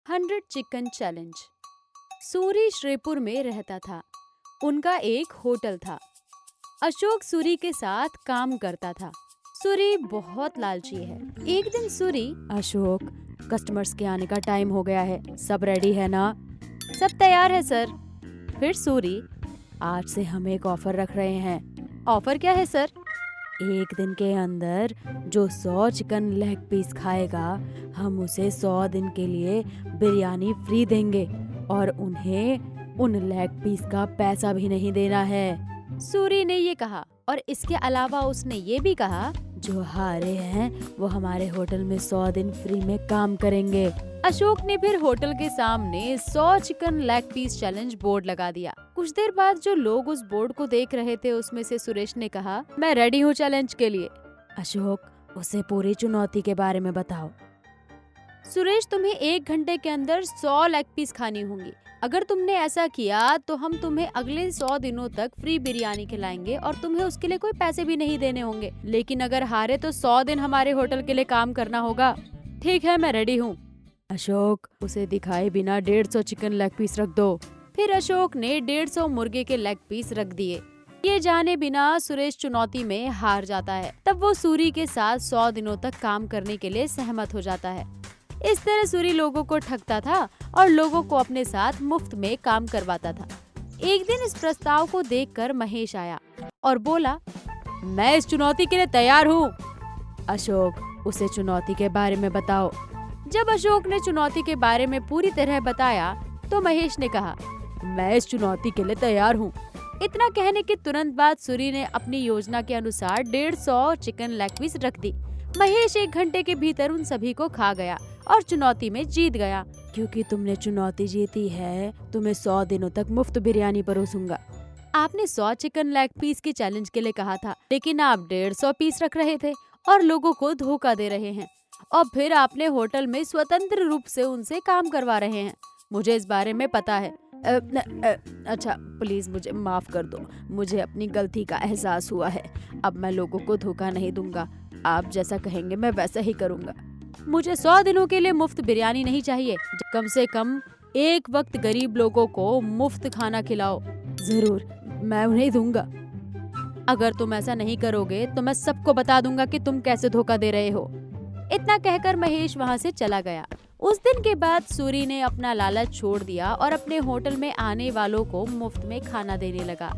100 chicken challenge. Suri Shripur में रहता था। उनका एक होटल था। अशोक सूरी के साथ काम करता था। सूरी बहुत लालची है। एक दिन सूरी, अशोक, कस्टमर्स के आने का टाइम हो गया है, सब रेडी है ना? सब तैयार है सर। फिर सूरी, आज से हम एक ऑफर रख रहे हैं। ऑफर क्या है सर? एक दिन के अंदर जो 100 चिकन लेग पीस खाएगा, हम उसे 100 दिन के लिए बिरयानी फ्री देंगे और उन्हें उन लेग पीस का पैसा भी नहीं देना है। सूरी ने ये कहा और इसके अलावा उसने ये भी कहा, जो हारे हैं वो हमारे होटल में 100 दिन फ्री में काम करेंगे। अशोक ने फिर होटल के सामने 100 chicken leg piece challenge board लगा दिया। कुछ देर बाद जो लोग उस बोर्ड को देख रहे थे उसमें से सुरेश ने कहा, मैं रेडी हूँ चैलेंज के लिए। अशोक, उसे पूरी चुनौती के बारे में बताओ। सुरेश, तुम्हें 1 घंटे के अंदर 100 लेग पीस खानी होंगी। अगर तुमने ऐसा किया तो हम तुम्हें अगले 100 दिनों तक फ्री बिरयानी खिलाएंगे और तुम्हें उसके लिए कोई पैसे भी नहीं देने होंगे। लेकिन अगर हारे तो 100 दिन हमारे होटल के लिए काम करना होगा। ठीक है, मैं रेडी हूँ। अशोक, उसे दिखाए बिना 150 चिकन लेग पीस रख दो। फिर अशोक ने 150 मुर्गे के लेग पीस रख दिए। ये जाने बिना सुरेश चुनौती में हार जाता है। तब वो सूरी के साथ 100 दिनों तक काम करने के लिए सहमत हो जाता है। इस तरह सूरी लोगों को ठगता था और लोगों को अपने साथ मुफ्त में काम करवाता था। एक दिन इस प्रस्ताव को देखकर महेश आया और बोला, मैं इस चुनौती के लिए तैयार हूँ। अशोक, उसे चुनौती के बारे में बताओ। जब अशोक ने चुनौती के बारे में पूरी तरह बताया तो महेश ने कहा, मैं इस चुनौती के लिए तैयार हूँ। इतना कहने के तुरंत बाद सूरी ने अपनी योजना के अनुसार 150 चिकन लेग पीस रख दी। महेश 1 घंटे के भीतर उन सभी को खा गया और चुनौती में जीत गया। क्योंकि तुमने चुनौती जीती है, तुम्हें 100 दिनों तक मुफ्त बिरयानी परोसूंगा। आपने 100 चिकन लेग पीस के चैलेंज के लिए कहा था, लेकिन आप 150 पीस रख रहे थे और लोगों को धोखा दे रहे हैं। और फिर आपने होटल में स्वतंत्र रूप से उनसे काम करवा रहे हैं। मुझे इस बारे में पता है। अच्छा, प्लीज मुझे माफ कर दो। मुझे अपनी गलती का एहसास हुआ है। अब मैं लोगों को धोखा नहीं दूंगा। आप जैसा कहेंगे मैं वैसा ही करूंगा। मुझे 100 दिनों के लिए मुफ्त बिरयानी नहीं चाहिए। कम से कम एक वक्त गरीब लोगों को मुफ्त खाना खिलाओ। जरूर, मैं उन्हें दूंगा। अगर तुम ऐसा नहीं करोगे तो मैं सबको बता दूंगा कि तुम कैसे धोखा दे रहे हो। इतना कहकर महेश वहाँ से चला गया। उस दिन के बाद सूरी ने अपना लालच छोड़ दिया और अपने होटल में आने वालों को मुफ्त में खाना देने लगा।